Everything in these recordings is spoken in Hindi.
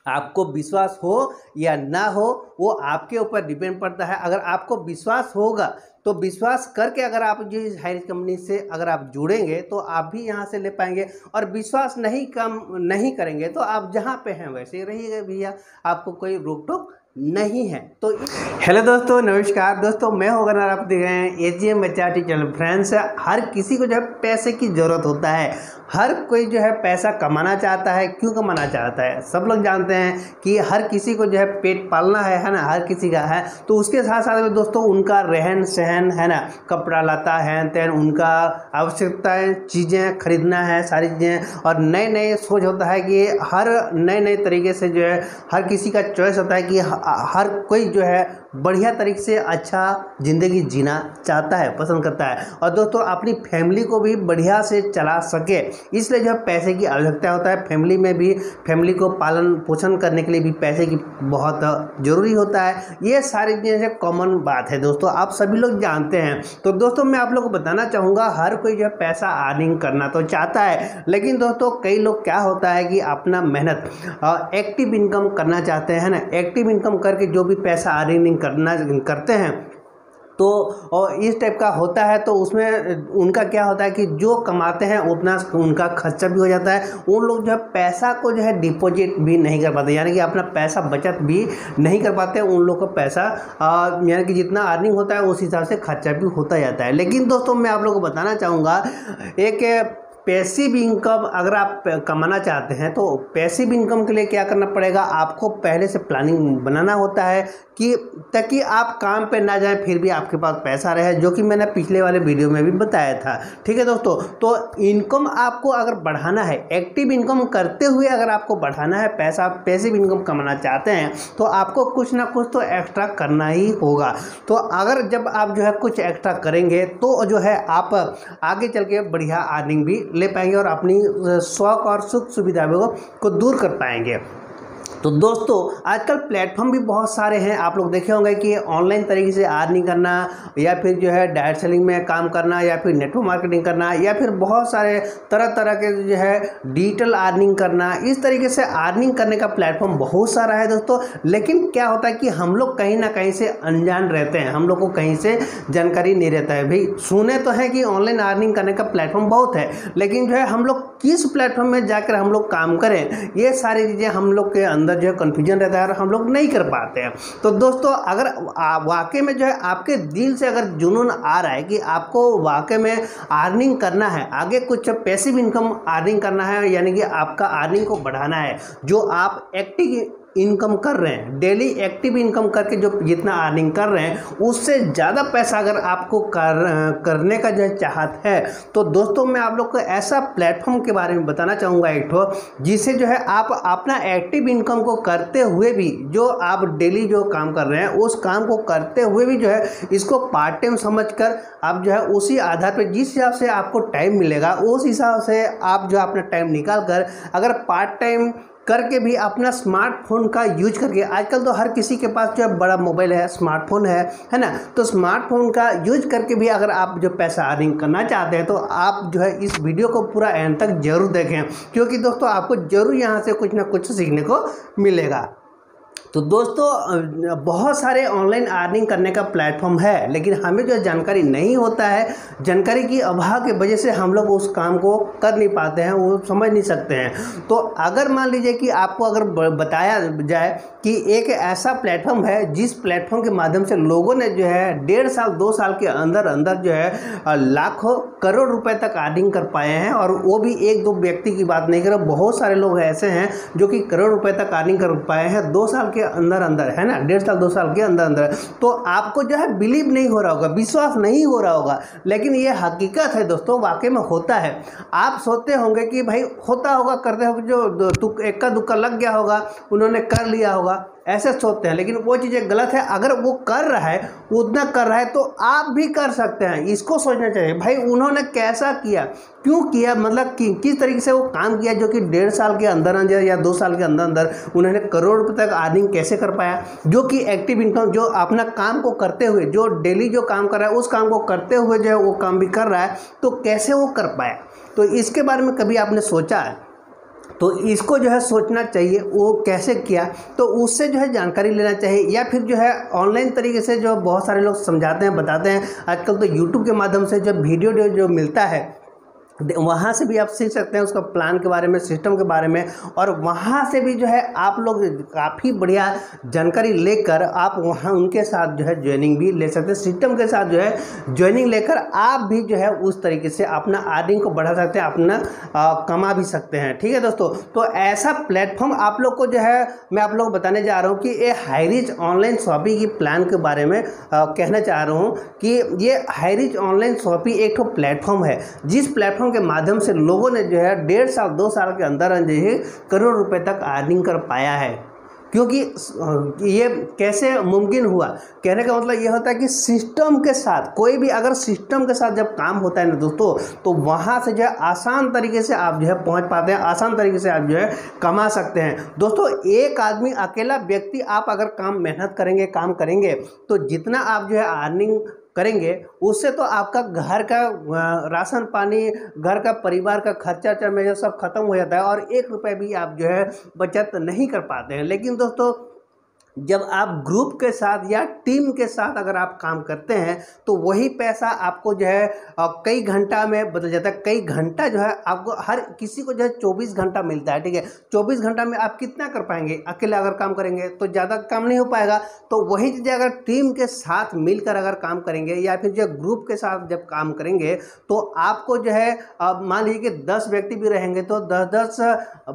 आपको विश्वास हो या ना हो वो आपके ऊपर डिपेंड पड़ता है। अगर आपको विश्वास होगा तो विश्वास करके अगर आप जो इस हायर कंपनी से अगर आप जुड़ेंगे तो आप भी यहाँ से ले पाएंगे, और विश्वास नहीं करेंगे तो आप जहाँ पे हैं वैसे ही रहिएगा भैया, आपको कोई रोक टोक नहीं है। तो हेलो दोस्तों, नमस्कार दोस्तों, मैं होगा आप देख रहे हैं एजीएम बच्चा चैनल। फ्रेंड्स, हर किसी को जो है पैसे की ज़रूरत होता है, हर कोई जो है पैसा कमाना चाहता है। क्यों कमाना चाहता है? सब लोग जानते हैं कि हर किसी को जो है पेट पालना है ना, हर किसी का है। तो उसके साथ साथ में दोस्तों उनका रहन सहन है ना, कपड़ा लता है तेन, उनका आवश्यकताएं चीज़ें खरीदना है, सारी चीज़ें, और नए नए सोच होता है कि हर नए नए तरीके से जो है हर किसी का चॉइस होता है कि हर कोई जो है बढ़िया तरीके से अच्छा ज़िंदगी जीना चाहता है, पसंद करता है, और दोस्तों अपनी फैमिली को भी बढ़िया से चला सके, इसलिए जो है पैसे की आवश्यकता होता है। फैमिली में भी, फैमिली को पालन पोषण करने के लिए भी पैसे की बहुत ज़रूरी होता है। ये सारी चीज़ें कॉमन बात है दोस्तों, आप सभी लोग जानते हैं। तो दोस्तों मैं आप लोगों को बताना चाहूँगा, हर कोई जो है पैसा अर्निंग करना तो चाहता है, लेकिन दोस्तों कई लोग क्या होता है कि अपना मेहनत एक्टिव इनकम करना चाहते हैं ना, एक्टिव इनकम करके जो भी पैसा अर्निंग करते हैं तो और इस टाइप का होता है। तो उसमें उनका क्या होता है कि जो कमाते हैं उतना उनका खर्चा भी हो जाता है। उन लोग जो है पैसा को जो है डिपॉजिट भी नहीं कर पाते, यानी कि अपना पैसा बचत भी नहीं कर पाते। उन लोग का पैसा यानी कि जितना अर्निंग होता है उस हिसाब से खर्चा भी होता जाता है। लेकिन दोस्तों मैं आप लोगों को बताना चाहूँगा, एक पैसिव इनकम अगर आप कमाना चाहते हैं तो पैसिव इनकम के लिए क्या करना पड़ेगा, आपको पहले से प्लानिंग बनाना होता है कि ताकि आप काम पे ना जाएं फिर भी आपके पास पैसा रहे, जो कि मैंने पिछले वाले वीडियो में भी बताया था। ठीक है दोस्तों, तो इनकम आपको अगर बढ़ाना है, एक्टिव इनकम करते हुए अगर आपको बढ़ाना है पैसा, पैसिव इनकम कमाना चाहते हैं तो आपको कुछ ना कुछ तो एक्स्ट्रा करना ही होगा। तो अगर जब आप जो है कुछ एक्स्ट्रा करेंगे तो जो है आप आगे चल के बढ़िया अर्निंग भी ले पाएंगे और अपनी शौक और सुख सुविधाओं को दूर कर पाएंगे। तो दोस्तों आजकल प्लेटफॉर्म भी बहुत सारे हैं, आप लोग देखे होंगे कि ऑनलाइन तरीके से अर्निंग करना, या फिर जो है डायरेक्ट सेलिंग में काम करना, या फिर नेटवर्क मार्केटिंग करना, या फिर बहुत सारे तरह तरह के जो है डिजिटल अर्निंग करना। इस तरीके से अर्निंग करने का प्लेटफॉर्म बहुत सारा है दोस्तों। लेकिन क्या होता है कि हम लोग कहीं ना कहीं से अनजान रहते हैं, हम लोग को कहीं से जानकारी नहीं रहता है। भाई सुने तो है कि ऑनलाइन अर्निंग करने का प्लेटफॉर्म बहुत है, लेकिन जो है हम लोग किस प्लेटफॉर्म में जाकर हम लोग काम करें, ये सारी चीज़ें हम लोग के अंदर जो है कन्फ्यूजन रहता है और हम लोग नहीं कर पाते हैं। तो दोस्तों अगर वाकई में जो है आपके दिल से अगर जुनून आ रहा है कि आपको वाकई में अर्निंग करना है, आगे कुछ पैसिव इनकम अर्निंग करना है, यानी कि आपका अर्निंग को बढ़ाना है, जो आप एक्टिव इनकम कर रहे हैं, डेली एक्टिव इनकम करके जो जितना अर्निंग कर रहे हैं उससे ज़्यादा पैसा अगर आपको करने का जो है चाहत है, तो दोस्तों मैं आप लोग को ऐसा प्लेटफॉर्म के बारे में बताना चाहूँगा एक ठो, जिसे जो है आप अपना एक्टिव इनकम को करते हुए भी, जो आप डेली जो काम कर रहे हैं उस काम को करते हुए भी जो है इसको पार्ट टाइम समझकर आप जो है उसी आधार पर जिस हिसाब से आपको टाइम मिलेगा उस हिसाब से आप जो अपना टाइम निकाल कर अगर पार्ट टाइम करके भी अपना स्मार्टफोन का यूज करके, आजकल तो हर किसी के पास जो है बड़ा मोबाइल है, स्मार्टफोन है ना, तो स्मार्टफोन का यूज करके भी अगर आप जो पैसा अर्निंग करना चाहते हैं तो आप जो है इस वीडियो को पूरा एंड तक जरूर देखें, क्योंकि दोस्तों आपको जरूर यहाँ से कुछ ना कुछ सीखने को मिलेगा। तो दोस्तों बहुत सारे ऑनलाइन अर्निंग करने का प्लेटफॉर्म है, लेकिन हमें जो जानकारी नहीं होता है, जानकारी की अभाव की वजह से हम लोग उस काम को कर नहीं पाते हैं, वो समझ नहीं सकते हैं। तो अगर मान लीजिए कि आपको अगर बताया जाए कि एक ऐसा प्लेटफॉर्म है जिस प्लेटफॉर्म के माध्यम से लोगों ने जो है 1.5 साल 2 साल के अंदर अंदर जो है लाखों करोड़ रुपए तक अर्निंग कर पाए हैं, और वो भी एक दो व्यक्ति की बात नहीं कर रहा, बहुत सारे लोग ऐसे हैं जो कि करोड़ रुपए तक अर्निंग कर पाए हैं 2 साल के अंदर अंदर, है ना, 1.5 साल 2 साल के अंदर अंदर। तो आपको जो है बिलीव नहीं हो रहा होगा, विश्वास नहीं हो रहा होगा, लेकिन ये हकीकत है दोस्तों, वाकई में होता है। आप सोचते होंगे कि भाई होता होगा, करते होंगे, जो इक्का दुक्का लग गया होगा, उन्होंने कर लिया होगा, ऐसे सोचते हैं, लेकिन वो चीज़ें गलत है। अगर वो कर रहा है, उतना कर रहा है, तो आप भी कर सकते हैं, इसको सोचना चाहिए। भाई उन्होंने कैसा किया, क्यों किया, मतलब किस तरीके से वो काम किया जो कि 1.5 साल के अंदर अंदर या 2 साल के अंदर अंदर उन्होंने करोड़ रुपए तक अर्निंग कैसे कर पाया, जो कि एक्टिव इनकम, जो अपना काम को करते हुए, जो डेली जो काम कर रहा है उस काम को करते हुए जो है वो काम भी कर रहा है, तो कैसे वो कर पाया। तो इसके बारे में कभी आपने सोचा है? तो इसको जो है सोचना चाहिए वो कैसे किया, तो उससे जो है जानकारी लेना चाहिए, या फिर जो है ऑनलाइन तरीके से जो बहुत सारे लोग समझाते हैं, बताते हैं। आजकल तो यूट्यूब के माध्यम से जो वीडियो जो मिलता है वहाँ से भी आप सीख सकते हैं उसका प्लान के बारे में, सिस्टम के बारे में, और वहाँ से भी जो है आप लोग काफ़ी बढ़िया जानकारी लेकर आप वहाँ उनके साथ जो है ज्वाइनिंग भी ले सकते हैं। सिस्टम के साथ जो है ज्वाइनिंग लेकर आप भी जो है उस तरीके से अपना अर्निंग को बढ़ा सकते हैं, अपना कमा भी सकते हैं। ठीक है दोस्तों, तो ऐसा प्लेटफॉर्म आप लोग को जो है मैं आप लोग को बताने जा रहा हूँ कि ये हाईरिच ऑनलाइन शॉपिंग की प्लान के बारे में कहना चाह रहा हूँ कि ये हाईरिच ऑनलाइन शॉपिंग एक तो प्लेटफॉर्म है जिस प्लेटफॉर्म के माध्यम से लोगों ने जो है 1.5 साल 2 साल के अंदर जो है करोड़ रुपए तक अर्निंग कर पाया है। क्योंकि ये कैसे मुमकिन हुआ, कहने का मतलब ये होता है कि सिस्टम के साथ, कोई भी अगर सिस्टम के साथ जब काम होता है ना दोस्तों, तो वहाँ से जो है आसान तरीके से आप जो है पहुँच पाते हैं, आसान तरीके से आप जो है कमा सकते हैं। दोस्तों एक आदमी अकेला व्यक्ति आप अगर मेहनत करेंगे, काम करेंगे, तो जितना आप जो है अर्निंग करेंगे उससे तो आपका घर का राशन पानी, घर का परिवार का खर्चा में जो सब खत्म हो जाता है, और 1 रुपये भी आप जो है बचत नहीं कर पाते हैं। लेकिन दोस्तों जब आप ग्रुप के साथ या टीम के साथ अगर आप काम करते हैं तो वही पैसा आपको जो है कई घंटा में बदल जाता है। कई घंटा जो है आपको, हर किसी को जो है 24 घंटा मिलता है। ठीक है, 24 घंटा में आप कितना कर पाएंगे? अकेले अगर काम करेंगे तो ज़्यादा काम नहीं हो पाएगा। तो वही चीज़ें अगर टीम के साथ मिलकर अगर काम करेंगे या फिर जो ग्रुप के साथ जब काम करेंगे तो आपको जो है मान लीजिए कि 10 व्यक्ति भी रहेंगे तो 10-10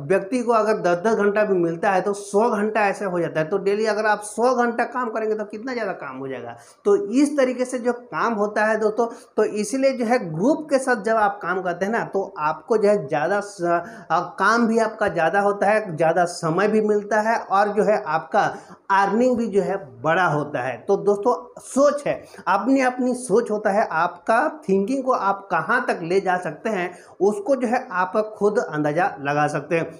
व्यक्ति को अगर 10-10 घंटा भी मिलता है तो 100 घंटा ऐसे हो जाता है। तो डेली अगर आप 100 घंटा काम करेंगे तो कितना ज़्यादा काम हो जाएगा। तो इस तरीके से जो काम होता है दोस्तों, तो इसलिए जो है ग्रुप के साथ जब आप काम करते हैं ना तो आपको जो है ज़्यादा काम भी आपका ज़्यादा होता है, ज़्यादा समय भी मिलता है, और जो है आपका अर्निंग भी जो है बड़ा होता है। तो दोस्तों सोच है, अपनी अपनी सोच होता है, आपका थिंकिंग को आप कहाँ तक ले जा सकते हैं उसको जो है आप खुद अंदाज़ा लगा सकते हैं।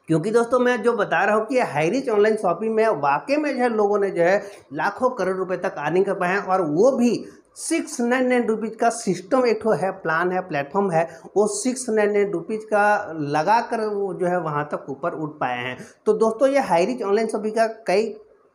क्योंकि दोस्तों मैं जो बता रहा हूँ कि हाईरिच ऑनलाइन शॉपिंग में वाकई में जो है लोगों ने जो है लाखों करोड़ रुपए तक अर्निंग कर पाए हैं, और वो भी 699 रुपीज़ का सिस्टम एक है, प्लान है, प्लेटफॉर्म है, वो 699 रुपीज़ का लगा कर वो जो है वहाँ तक ऊपर उठ पाए हैं। तो दोस्तों ये हाईरिच ऑनलाइन शॉपिंग का कई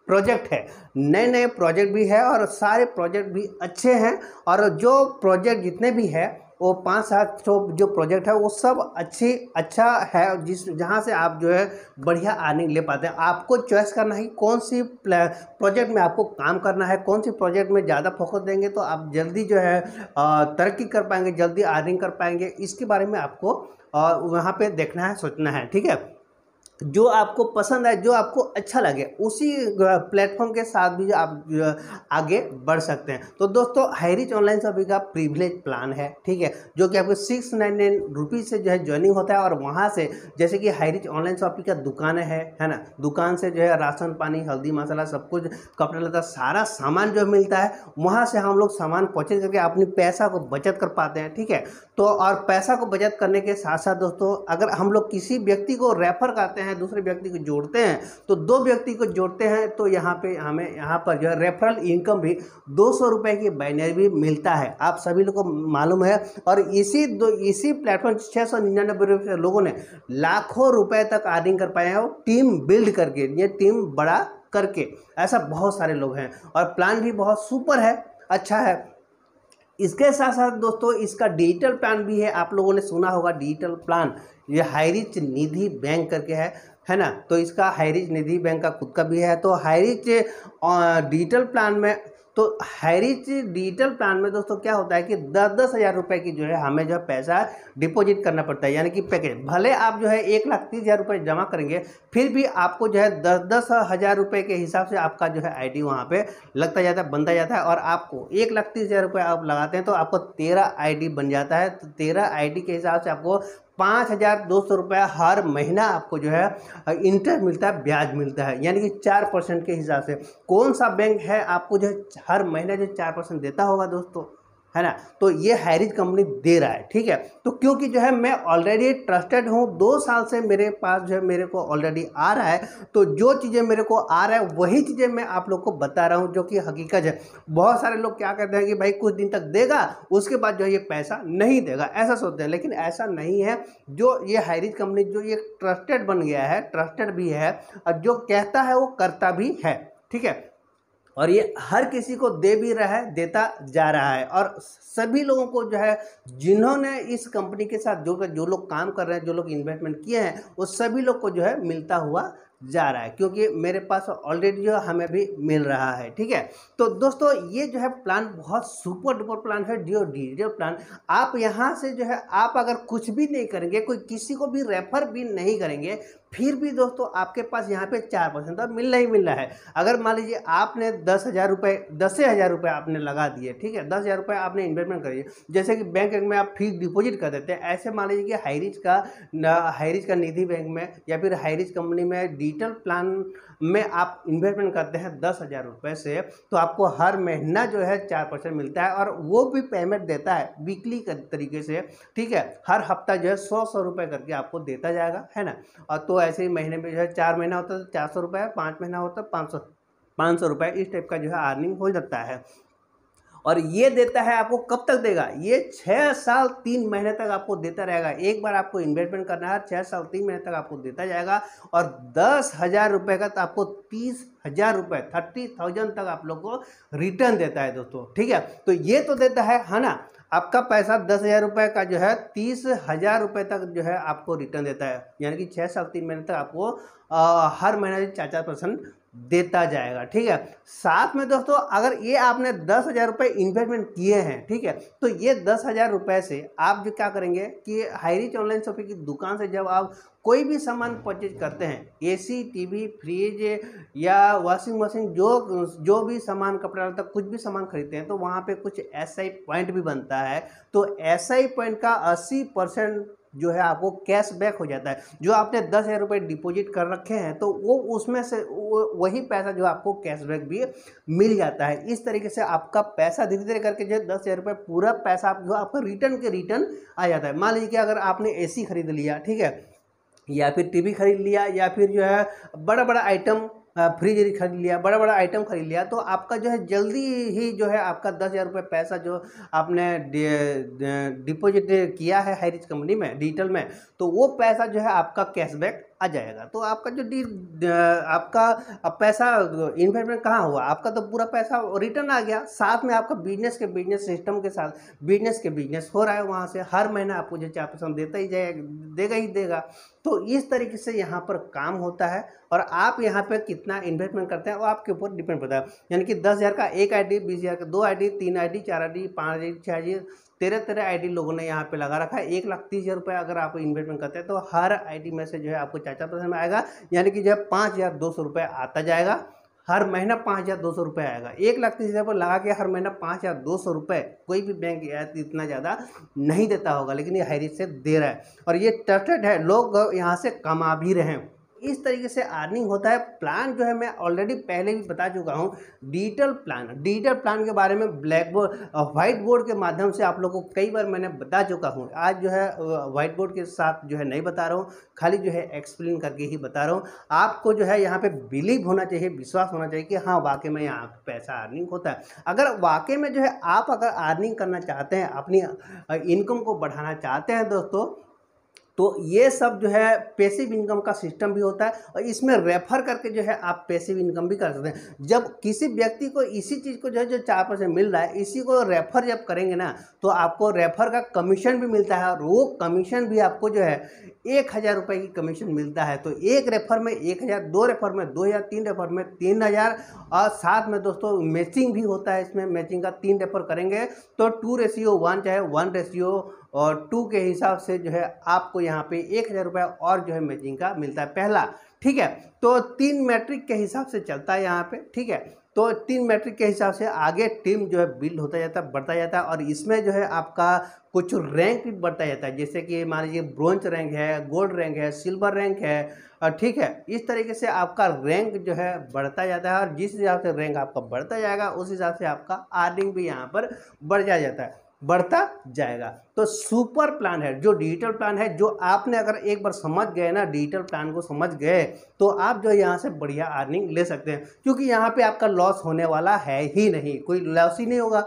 प्रोजेक्ट है, नए नए प्रोजेक्ट भी है, और सारे प्रोजेक्ट भी अच्छे हैं, और जो प्रोजेक्ट जितने भी है वो 5-7 जो प्रोजेक्ट है वो सब अच्छा है, जहाँ से आप जो है बढ़िया अर्निंग ले पाते हैं। आपको चॉइस करना है कौन सी प्रोजेक्ट में आपको काम करना है, कौन सी प्रोजेक्ट में ज़्यादा फोकस देंगे तो आप जल्दी जो है तरक्की कर पाएंगे, जल्दी अर्निंग कर पाएंगे। इसके बारे में आपको वहाँ पे देखना है, सोचना है। ठीक है, जो आपको पसंद आए, जो आपको अच्छा लगे, उसी प्लेटफॉर्म के साथ भी आप आगे बढ़ सकते हैं। तो दोस्तों हाईरिच ऑनलाइन शॉपिंग का प्रिविलेज प्लान है, ठीक है, जो कि आपको 699 रुपीज़ से जो है ज्वाइनिंग होता है, और वहाँ से जैसे कि हाईरिच ऑनलाइन शॉपिंग का दुकान है ना, दुकान से जो है राशन पानी, हल्दी मसाला, सब कुछ, कपड़ा लता, सारा सामान जो मिलता है, वहाँ से हम लोग सामान परचेज करके अपनी पैसा को बचत कर पाते हैं। ठीक है, तो और पैसा को बचत करने के साथ साथ दोस्तों अगर हम लोग किसी व्यक्ति को रेफर करते हैं, दूसरे व्यक्ति को जोड़ते हैं, तो 2 व्यक्ति को जोड़ते हैं तो यहाँ पे हमें यहाँ पर जो है रेफरल इनकम भी 200 रुपये की बाइनरी भी मिलता है, आप सभी लोगों को मालूम है। और इसी प्लेटफॉर्म 699 रुपये से लोगों ने लाखों रुपए तक अर्निंग कर पाए हैं, और टीम बिल्ड करके, ये टीम बड़ा करके, ऐसा बहुत सारे लोग हैं, और प्लान भी बहुत सुपर है, अच्छा है। इसके साथ साथ दोस्तों इसका डिजिटल प्लान भी है, आप लोगों ने सुना होगा डिजिटल प्लान, ये हाईरिच निधि बैंक करके है ना, तो इसका हाईरिच निधि बैंक का खुद का भी है। तो हाईरिच डिजिटल प्लान में, तो हाईरिच डिजिटल प्लान में दोस्तों क्या होता है कि 10-10 हज़ार रुपये की जो है हमें जो है पैसा डिपॉजिट करना पड़ता है, यानी कि पैकेज, भले आप जो है 1,30,000 रुपये जमा करेंगे, फिर भी आपको जो है 10-10 हज़ार रुपये के हिसाब से आपका जो है आईडी वहाँ पे लगता जाता है, बनता जाता है, और आपको 1,30,000 रुपये आप लगाते हैं तो आपको 13 आईडी बन जाता है। तो 13 आईडी के हिसाब से आपको 5,200 रुपये हर महीना आपको जो है इंटरेस्ट मिलता है, ब्याज मिलता है, यानी कि 4% के हिसाब से। कौन सा बैंक है आपको जो है हर महीना जो 4% देता होगा दोस्तों, है ना। तो ये हाईरिच कंपनी दे रहा है, ठीक है। तो क्योंकि जो है मैं ऑलरेडी ट्रस्टेड हूँ, 2 साल से मेरे पास जो है मेरे को ऑलरेडी आ रहा है, तो जो चीज़ें मेरे को आ रहा है वही चीज़ें मैं आप लोग को बता रहा हूँ जो कि हकीकत है। बहुत सारे लोग क्या कहते हैं कि भाई कुछ दिन तक देगा, उसके बाद जो है ये पैसा नहीं देगा, ऐसा सोचते हैं, लेकिन ऐसा नहीं है। जो ये हाईरिच कंपनी जो ये ट्रस्टेड बन गया है, ट्रस्टेड भी है, और जो कहता है वो करता भी है, ठीक है। और ये हर किसी को दे भी रहा है, देता जा रहा है, और सभी लोगों को जो है जिन्होंने इस कंपनी के साथ जो लोग काम कर रहे हैं, जो लोग इन्वेस्टमेंट किए हैं, वो सभी लोग को जो है मिलता हुआ जा रहा है, क्योंकि मेरे पास ऑलरेडी जो हमें भी मिल रहा है, ठीक है। तो दोस्तों ये जो है प्लान बहुत सुपर डुपर प्लान है, जो डिजिटल प्लान। आप यहाँ से जो है आप अगर कुछ भी नहीं करेंगे, कोई किसी को भी रेफर भी नहीं करेंगे, फिर भी दोस्तों आपके पास यहाँ पे 4% तो मिल ही मिल रहा है। अगर मान लीजिए आपने 10,000 रुपये, 10,000 रुपये आपने लगा दिए, ठीक है, 10,000 रुपये आपने इन्वेस्टमेंट करिए, जैसे कि बैंक में आप फिक्स डिपॉजिट कर देते हैं, ऐसे मान लीजिए कि हाईरिच का निधि बैंक में या फिर हाईरिच कंपनी में डिजिटल प्लान में आप इन्वेस्टमेंट करते हैं 10,000 रुपये से, तो आपको हर महीना जो है 4% मिलता है, और वो भी पेमेंट देता है वीकली तरीके से, ठीक है। हर हफ्ता जो है 100 रुपये करके आपको देता जाएगा, है ना। और तो ऐसे ही महीने में जो है 4 महीना होता है तो 400 रुपये, 5 महीना होता है 500 रुपये, इस टाइप का जो है अर्निंग हो जाता है। और ये देता है आपको, कब तक देगा, ये 6 साल 3 महीने तक आपको देता रहेगा। एक बार आपको इन्वेस्टमेंट करना है, 6 साल 3 महीने तक आपको देता जाएगा, और 10,000 रुपये का तो आपको 30,000 रुपये, 30,000 तक आप लोग को रिटर्न देता है दोस्तों, ठीक है। तो ये तो देता है ना। आपका पैसा 10,000 रुपये का जो है 30,000 रुपये तक जो है आपको रिटर्न देता है, यानी कि 6 साल 3 महीने तक आपको हर महीने 4% देता जाएगा, ठीक है। साथ में दोस्तों अगर ये आपने 10,000 रुपये इन्वेस्टमेंट किए हैं, ठीक है, तो ये 10,000 रुपये से आप जो क्या करेंगे कि हाईरिच ऑनलाइन शॉपिंग की दुकान से जब आप कोई भी सामान परचेज करते हैं, एसी, टीवी, फ्रिज या वॉशिंग मशीन, जो भी सामान, कपड़ा लत्ता, कुछ भी सामान खरीदते हैं, तो वहाँ पे कुछ एसआई पॉइंट भी बनता है। तो एसआई पॉइंट का 80% जो है आपको कैशबैक हो जाता है। जो आपने 10,000 रुपये डिपॉजिट कर रखे हैं, तो वो उसमें से वही पैसा जो आपको कैशबैक भी मिल जाता है। इस तरीके से आपका पैसा धीरे धीरे करके जो है 10,000 रुपये पूरा पैसा जो आपका रिटर्न के रिटर्न आ जाता है। मान लीजिए कि अगर आपने एसी खरीद लिया, ठीक है, या फिर टीवी खरीद लिया, या फिर जो है बड़ा बड़ा आइटम, फ्रिज खरीद लिया, बड़ा बड़ा आइटम खरीद लिया, तो आपका जो है जल्दी ही जो है आपका 10,000 रुपये पैसा जो आपने डिपॉजिट किया है हाईरिच कंपनी में, डिजिटल में, तो वो पैसा जो है आपका कैशबैक आ जाएगा। तो आपका जो आपका पैसा इन्वेस्टमेंट कहाँ हुआ, आपका तो पूरा पैसा रिटर्न आ गया। साथ में आपका बिजनेस सिस्टम के साथ बिजनेस हो रहा है, वहाँ से हर महीना आपको जो 4% देता ही जाएगा, देगा। तो इस तरीके से यहाँ पर काम होता है, और आप यहाँ पे कितना इन्वेस्टमेंट करते हैं वो आपके ऊपर डिपेंड करता है। यानी कि 10,000 का एक आईडी, 20,000 का 2 ID, 3 ID, 4 ID, 5 ID, 6 ID, 13 ID लोगों ने यहाँ पे लगा रखा है। 1,30,000 रुपये अगर आप इन्वेस्टमेंट करते हैं, तो हर आईडी में से जो है आपको 4% में आएगा, यानी कि जो है 5,200 रुपये आता जाएगा। हर महीना 5,200 रुपये आएगा। 1,30,000 रुपये लगा के हर महीना 5,200 रुपये, कोई भी बैंक इतना ज़्यादा नहीं देता होगा, लेकिन ये हाईरिच से दे रहा है, और ये ट्रस्टेड है, लोग यहाँ से कमा भी रहे हैं। इस तरीके से अर्निंग होता है। प्लान जो है मैं ऑलरेडी पहले भी बता चुका हूँ, डिजिटल प्लान के बारे में व्हाइट बोर्ड के माध्यम से आप लोगों को कई बार मैंने बता चुका हूँ। आज जो है व्हाइट बोर्ड के साथ जो है नहीं बता रहा हूँ, खाली जो है एक्सप्लेन करके ही बता रहा हूँ। आपको जो है यहाँ पे बिलीव होना चाहिए, विश्वास होना चाहिए कि हाँ वाकई में यहाँ पैसा अर्निंग होता है। अगर वाकई में जो है आप अगर अर्निंग करना चाहते हैं, अपनी इनकम को बढ़ाना चाहते हैं दोस्तों, तो ये सब जो है पैसिव इनकम का सिस्टम भी होता है, और इसमें रेफर करके जो है आप पैसिव इनकम भी कर सकते हैं। जब किसी व्यक्ति को इसी चीज़ को जो है जो 4% मिल रहा है, इसी को रेफर जब करेंगे ना, तो आपको रेफर का कमीशन भी मिलता है, और वो कमीशन भी आपको जो है 1,000 रुपये की कमीशन मिलता है। तो एक रेफर में 1,000, 2 रेफर में 2,000, 3 रेफर में 3,000, और साथ में दोस्तों मैचिंग भी होता है। इसमें मैचिंग का 3 रेफर करेंगे तो 2:1 चाहे 1:2 के हिसाब से जो है आपको यहाँ पे 1,000 रुपये और जो है मैचिंग का मिलता है पहला, ठीक है। तो 3 मैट्रिक के हिसाब से चलता है यहाँ पे, ठीक है। तो 3 मैट्रिक के हिसाब से आगे टीम जो है बिल्ड होता जाता है, बढ़ता जाता है, और इसमें जो है आपका कुछ रैंक भी बढ़ता जाता है। जैसे कि मान लीजिए ब्रोंज रैंक है, गोल्ड रैंक है, सिल्वर रैंक है, ठीक है। इस तरीके से आपका रैंक जो है बढ़ता जाता है, और जिस हिसाब से रैंक आपका बढ़ता जाएगा उस हिसाब से आपका अर्निंग भी यहाँ पर बढ़ जाता है। बढ़ता जाएगा। तो सुपर प्लान है, जो डिजिटल प्लान है, जो आपने अगर एक बार समझ गए ना, डिजिटल प्लान को समझ गए, तो आप जो यहाँ से बढ़िया अर्निंग ले सकते हैं, क्योंकि यहाँ पे आपका लॉस होने वाला है ही नहीं, कोई लॉस ही नहीं होगा।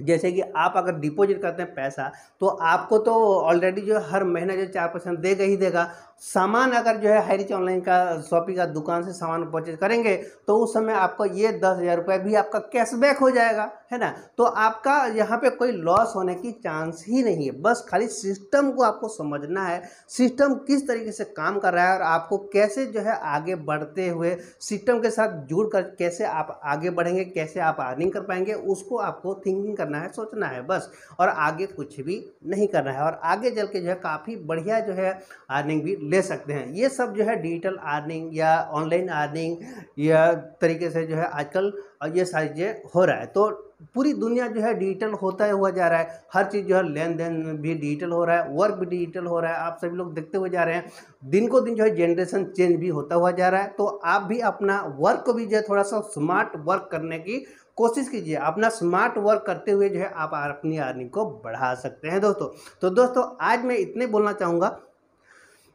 जैसे कि आप अगर डिपॉजिट करते हैं पैसा, तो आपको तो ऑलरेडी जो हर महीने जो 4% देगा ही देगा। सामान अगर जो है हाईरिच ऑनलाइन का शॉपिंग का दुकान से सामान परचेज करेंगे, तो उस समय आपको ये 10,000 रुपये भी आपका कैशबैक हो जाएगा, है ना। तो आपका यहाँ पे कोई लॉस होने की चांस ही नहीं है। बस खाली सिस्टम को आपको समझना है, सिस्टम किस तरीके से काम कर रहा है और आपको कैसे जो है आगे बढ़ते हुए सिस्टम के साथ जुड़ कर कैसे आप आगे बढ़ेंगे, कैसे आप अर्निंग कर पाएंगे, उसको आपको थिंकिंग करना है, सोचना है बस। और आगे कुछ भी नहीं करना है, और आगे चल के जो है काफ़ी बढ़िया जो है अर्निंग भी ले सकते हैं। ये सब जो है डिजिटल अर्निंग या ऑनलाइन अर्निंग या तरीके से जो है आजकल ये सारी चीज़ें हो रहा है। तो पूरी दुनिया जो है डिजिटल होता हुआ जा रहा है, हर चीज़ जो है लेन देन भी डिजिटल हो रहा है, वर्क भी डिजिटल हो रहा है, आप सभी लोग देखते हुए जा रहे हैं। दिन को दिन जो है जनरेशन चेंज भी होता हुआ जा रहा है। तो आप भी अपना वर्क को भी जो है थोड़ा सा स्मार्ट वर्क करने की कोशिश कीजिए। अपना स्मार्ट वर्क करते हुए जो है आप अपनी अर्निंग को बढ़ा सकते हैं दोस्तों। तो दोस्तों आज मैं इतने बोलना चाहूँगा।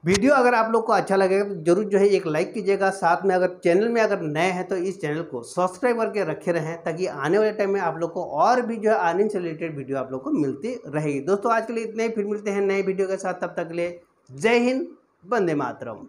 वीडियो अगर आप लोग को अच्छा लगेगा तो जरूर जो है एक लाइक कीजिएगा। साथ में अगर चैनल में अगर नए हैं तो इस चैनल को सब्सक्राइब करके रखे रहें, ताकि आने वाले टाइम में आप लोग को और भी जो है अर्निंग से रिलेटेड वीडियो आप लोग को मिलती रहेगी। दोस्तों आज के लिए इतने ही, फिर मिलते हैं नए वीडियो के साथ। तब तक के लिए जय हिंद, वंदे मातरम।